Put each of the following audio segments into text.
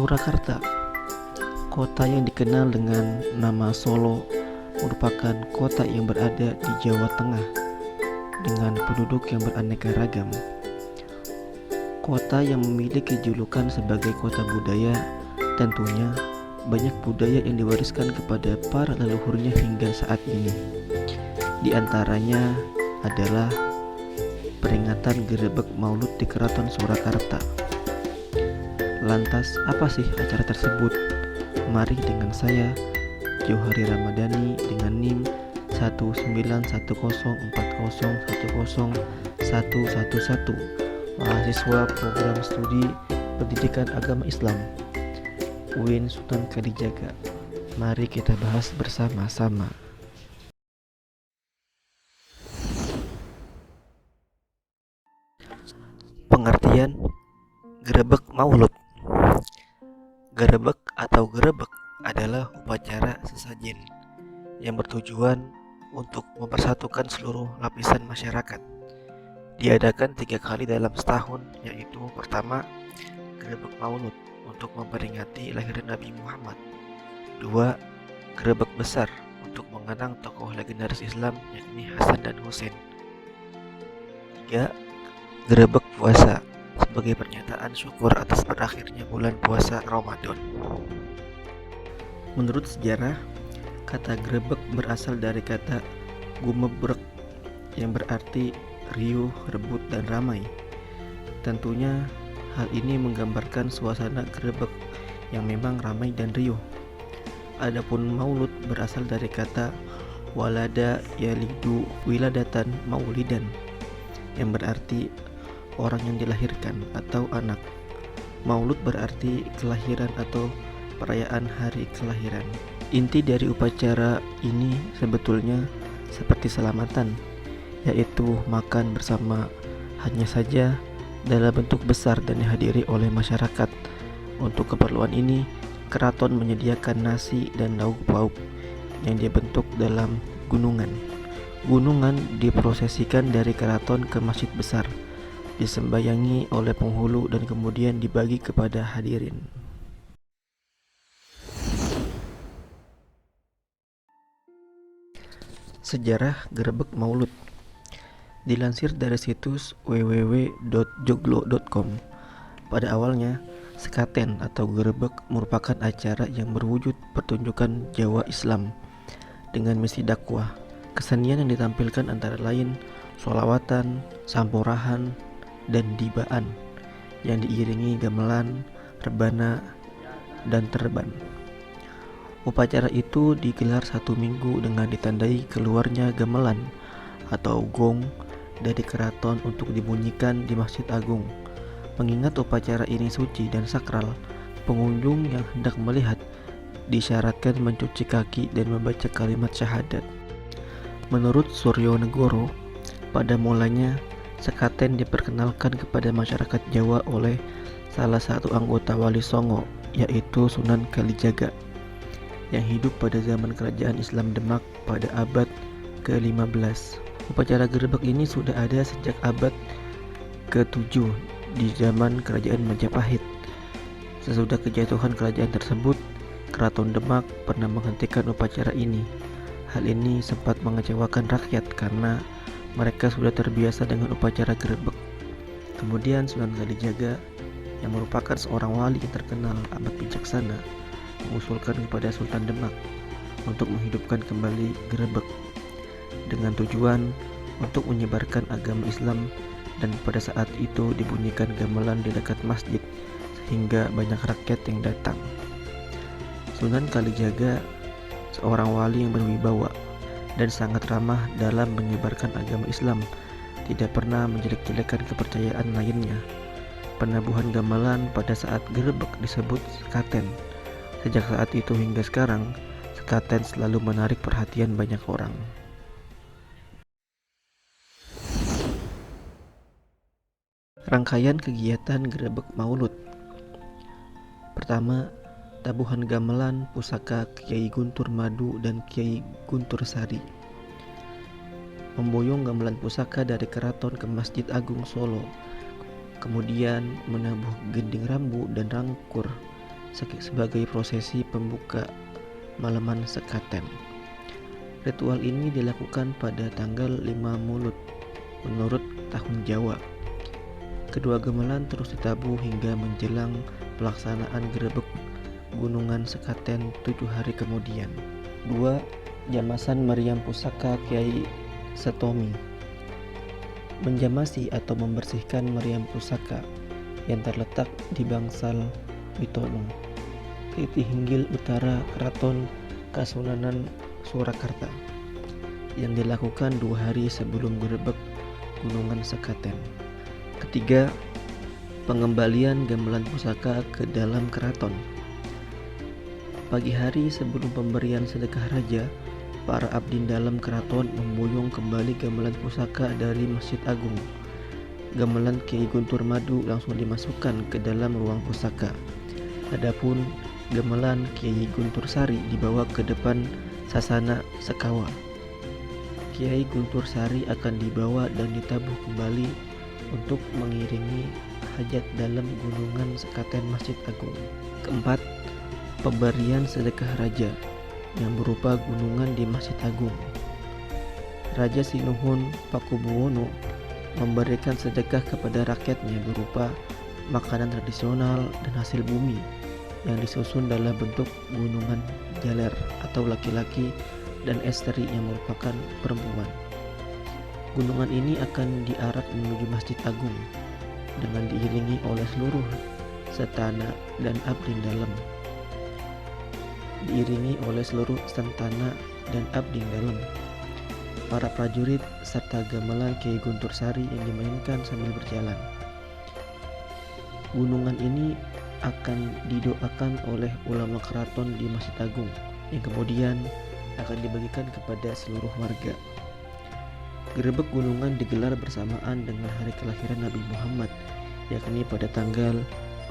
Surakarta, kota yang dikenal dengan nama Solo, merupakan kota yang berada di Jawa Tengah dengan penduduk yang beraneka ragam. Kota yang memiliki julukan sebagai kota budaya, tentunya banyak budaya yang diwariskan kepada para leluhurnya hingga saat ini. Di antaranya adalah peringatan Grebek Maulud di Keraton Surakarta. Lantas, apa sih acara tersebut? Mari dengan saya, Johari Ramadhani, dengan NIM 19104010111, mahasiswa program studi Pendidikan Agama Islam UIN Sunan Kalijaga. Mari kita bahas bersama-sama. Pengertian Grebek Maulud. Grebek atau grebek adalah upacara sesajen yang bertujuan untuk mempersatukan seluruh lapisan masyarakat. Diadakan 3 kali dalam setahun, yaitu pertama, Grebek Maulud untuk memperingati lahirnya Nabi Muhammad. 2. Grebek besar untuk mengenang tokoh legendaris Islam yakni Hasan dan Husain. 3. Grebek puasa sebagai pernyataan syukur atas berakhirnya bulan puasa Ramadan. Menurut sejarah, kata grebek berasal dari kata gumebrek yang berarti riuh, rebut, dan ramai. Tentunya hal ini menggambarkan suasana grebek yang memang ramai dan riuh. Adapun maulud berasal dari kata walada yalidu wiladatan maulidan yang berarti orang yang dilahirkan atau anak. Maulud berarti kelahiran atau perayaan hari kelahiran. Inti dari upacara ini sebetulnya seperti selamatan, yaitu makan bersama, hanya saja dalam bentuk besar dan dihadiri oleh masyarakat. Untuk keperluan ini, keraton menyediakan nasi dan lauk pauk yang dibentuk dalam gunungan. Gunungan diprosesikan dari keraton ke masjid besar, disembayangi oleh penghulu dan kemudian dibagi kepada hadirin. Sejarah Grebek Maulud. Dilansir dari situs www.joglo.com, pada awalnya sekaten atau grebek merupakan acara yang berwujud pertunjukan Jawa Islam dengan misi dakwah. Kesenian yang ditampilkan antara lain sholawatan, sampurahan, dan dibaan yang diiringi gamelan, rebana, dan terban. Upacara itu digelar 1 minggu dengan ditandai keluarnya gamelan atau gong dari keraton untuk dibunyikan di Masjid Agung. Mengingat upacara ini suci dan sakral, pengunjung yang hendak melihat disyaratkan mencuci kaki dan membaca kalimat syahadat. Menurut Suryo Negoro, pada mulanya sekaten diperkenalkan kepada masyarakat Jawa oleh salah satu anggota Wali Songo, yaitu Sunan Kalijaga, yang hidup pada zaman kerajaan Islam Demak pada abad ke-15. Upacara grebek ini sudah ada sejak abad ke-7 di zaman kerajaan Majapahit. Sesudah kejatuhan kerajaan tersebut, Keraton Demak pernah menghentikan upacara ini. Hal ini sempat mengecewakan rakyat karena mereka sudah terbiasa dengan upacara grebek. Kemudian Sunan Kalijaga yang merupakan seorang wali yang terkenal amat bijaksana mengusulkan kepada Sultan Demak untuk menghidupkan kembali grebek dengan tujuan untuk menyebarkan agama Islam, dan pada saat itu dibunyikan gamelan di dekat masjid sehingga banyak rakyat yang datang. Sunan Kalijaga seorang wali yang berwibawa dan sangat ramah dalam menyebarkan agama Islam, tidak pernah menjelek-jelekan kepercayaan lainnya. Penabuhan gamelan pada saat grebek disebut sekaten. Sejak saat itu hingga sekarang, sekaten selalu menarik perhatian banyak orang. Rangkaian kegiatan Grebek Maulud. Pertama, tabuhan gamelan pusaka Kiai Guntur Madu dan Kiai Guntur Sari. Memboyong gamelan pusaka dari keraton ke Masjid Agung Solo. Kemudian menabuh gending rambu dan rangkur sebagai prosesi pembuka malaman sekaten. Ritual ini dilakukan pada tanggal 5 Mulud menurut tahun Jawa. Kedua gamelan terus ditabuh hingga menjelang pelaksanaan gerebek Gunungan Sekaten 7 hari kemudian. 2. Jamasan meriam pusaka Kyai Setomi. Menjamasi atau membersihkan meriam pusaka yang terletak di Bangsal Witono, Titi Hinggil Utara Keraton Kasunanan Surakarta, yang dilakukan 2 hari sebelum gerebek Gunungan Sekaten. Ketiga, pengembalian gamelan pusaka ke dalam keraton. Pagi hari sebelum pemberian sedekah raja, para abdi dalam keraton membuyung kembali gamelan pusaka dari Masjid Agung. Gamelan Kiai Guntur Madu langsung dimasukkan ke dalam ruang pusaka. Adapun gamelan Kiai Guntur Sari dibawa ke depan Sasana Sekawa. Kiai Guntur Sari akan dibawa dan ditabuh kembali untuk mengiringi hajat dalam Gunungan Sekaten Masjid Agung. Keempat, pemberian sedekah raja yang berupa gunungan di Masjid Agung. Raja Sinuhun Pakubuwono memberikan sedekah kepada rakyatnya berupa makanan tradisional dan hasil bumi yang disusun dalam bentuk gunungan jaler atau laki-laki dan esteri yang merupakan perempuan. Gunungan ini akan diarak menuju Masjid Agung dengan diiringi oleh seluruh setana dan abdi dalam. Para prajurit serta gamelan Kiai Guntur Sari yang dimainkan sambil berjalan. Gunungan ini akan didoakan oleh ulama keraton di Masjid Agung yang kemudian akan dibagikan kepada seluruh warga. Gerebek Gunungan digelar bersamaan dengan hari kelahiran Nabi Muhammad, yakni pada tanggal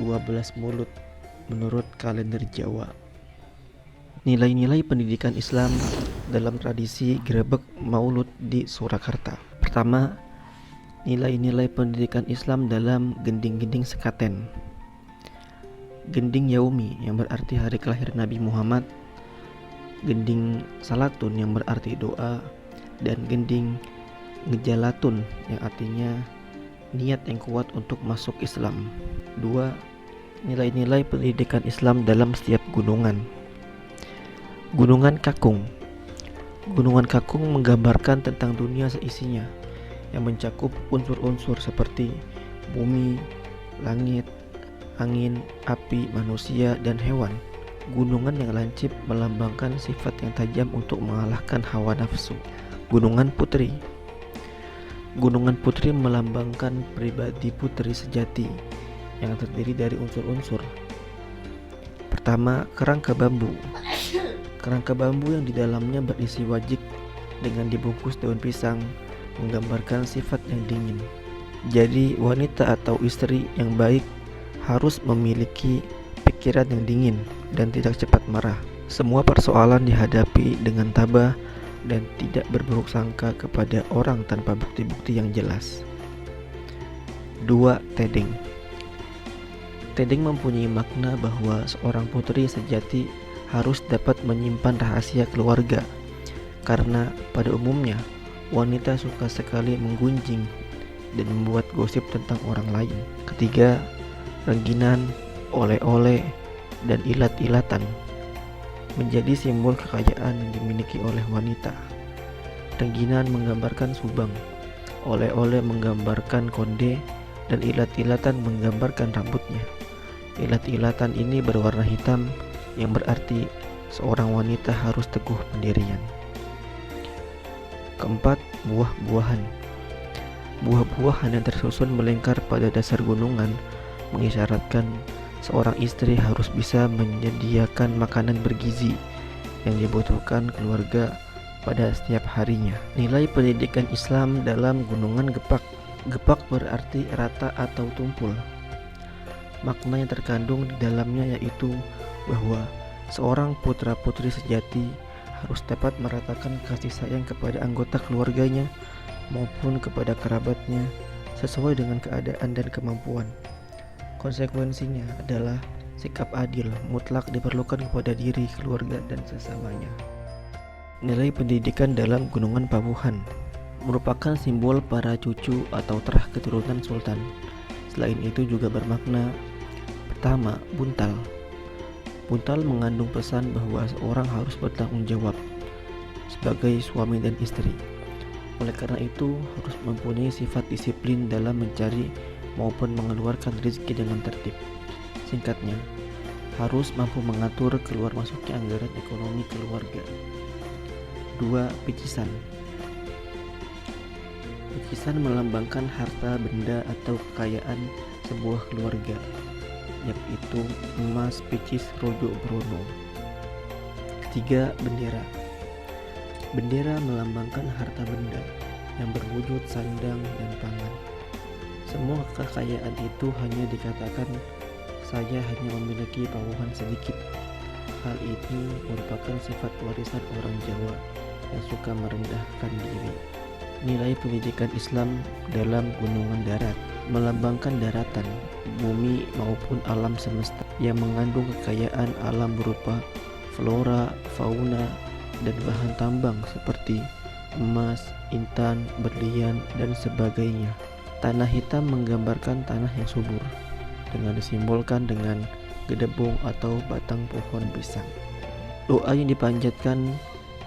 12 Mulud menurut kalender Jawa. Nilai-nilai pendidikan Islam dalam tradisi gerebek Maulud di Surakarta. Pertama, nilai-nilai pendidikan Islam dalam gending-gending sekaten. Gending Yaumi yang berarti hari kelahiran Nabi Muhammad, gending Salatun yang berarti doa, dan gending Ngejalatun yang artinya niat yang kuat untuk masuk Islam. 2. Nilai-nilai pendidikan Islam dalam setiap gunungan. Gunungan Kakung. Gunungan Kakung menggambarkan tentang dunia seisinya yang mencakup unsur-unsur seperti bumi, langit, angin, api, manusia, dan hewan. Gunungan yang lancip melambangkan sifat yang tajam untuk mengalahkan hawa nafsu. Gunungan Putri. Gunungan Putri melambangkan pribadi putri sejati yang terdiri dari unsur-unsur. Pertama, kerangka bambu. Kerangka bambu yang di dalamnya berisi wajik dengan dibungkus daun pisang menggambarkan sifat yang dingin. Jadi wanita atau istri yang baik harus memiliki pikiran yang dingin dan tidak cepat marah. Semua persoalan dihadapi dengan tabah dan tidak berburuk sangka kepada orang tanpa bukti-bukti yang jelas. 2. Tedeng. Tedeng mempunyai makna bahwa seorang putri sejati harus dapat menyimpan rahasia keluarga, karena pada umumnya wanita suka sekali menggunjing dan membuat gosip tentang orang lain. Ketiga, rengginan, oleh-oleh, dan ilat-ilatan menjadi simbol kekayaan yang dimiliki oleh wanita. Rengginan menggambarkan subang, oleh-oleh menggambarkan konde, dan ilat-ilatan menggambarkan rambutnya. Ilat-ilatan ini berwarna hitam yang berarti seorang wanita harus teguh pendirian. Keempat, buah-buahan. Buah-buahan yang tersusun melingkar pada dasar gunungan mengisyaratkan seorang istri harus bisa menyediakan makanan bergizi yang dibutuhkan keluarga pada setiap harinya. Nilai pendidikan Islam dalam Gunungan Gepak. Gepak berarti rata atau tumpul. Makna yang terkandung di dalamnya yaitu bahwa seorang putra-putri sejati harus dapat meratakan kasih sayang kepada anggota keluarganya maupun kepada kerabatnya sesuai dengan keadaan dan kemampuan. Konsekuensinya adalah Sikap adil mutlak diperlukan kepada diri, keluarga, dan sesamanya. Nilai pendidikan dalam Gunungan Pawuhan merupakan simbol para cucu atau terah keturunan sultan. Selain itu juga bermakna: pertama, buntal. Buntal mengandung pesan bahwa seorang harus bertanggung jawab sebagai suami dan istri. Oleh karena itu, harus mempunyai sifat disiplin dalam mencari maupun mengeluarkan rezeki dengan tertib. Singkatnya, harus mampu mengatur keluar masuknya anggaran ekonomi keluarga. 2. Picisan. Picisan melambangkan harta benda atau kekayaan sebuah keluarga, yaitu emas picis rojo brono. Ketiga, bendera. Bendera melambangkan harta benda yang berwujud sandang dan pangan. Semua kekayaan itu hanya dikatakan saya hanya memiliki pawuhan sedikit. Hal ini merupakan sifat warisan orang Jawa yang suka merendahkan diri. Nilai pendidikan Islam dalam Gunungan Darat melambangkan daratan, bumi maupun alam semesta yang mengandung kekayaan alam berupa flora, fauna, dan bahan tambang seperti emas, intan, berlian, dan sebagainya. Tanah hitam menggambarkan tanah yang subur, dengan disimbolkan dengan gedebong atau batang pohon pisang. Doa yang dipanjatkan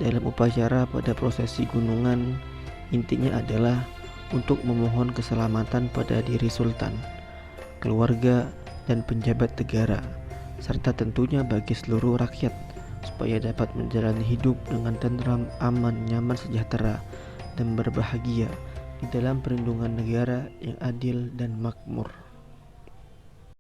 dalam upacara pada prosesi gunungan intinya adalah untuk memohon keselamatan pada diri sultan, keluarga, dan penjabat negara, serta tentunya bagi seluruh rakyat supaya dapat menjalani hidup dengan tentram, aman, nyaman, sejahtera, dan berbahagia di dalam perlindungan negara yang adil dan makmur.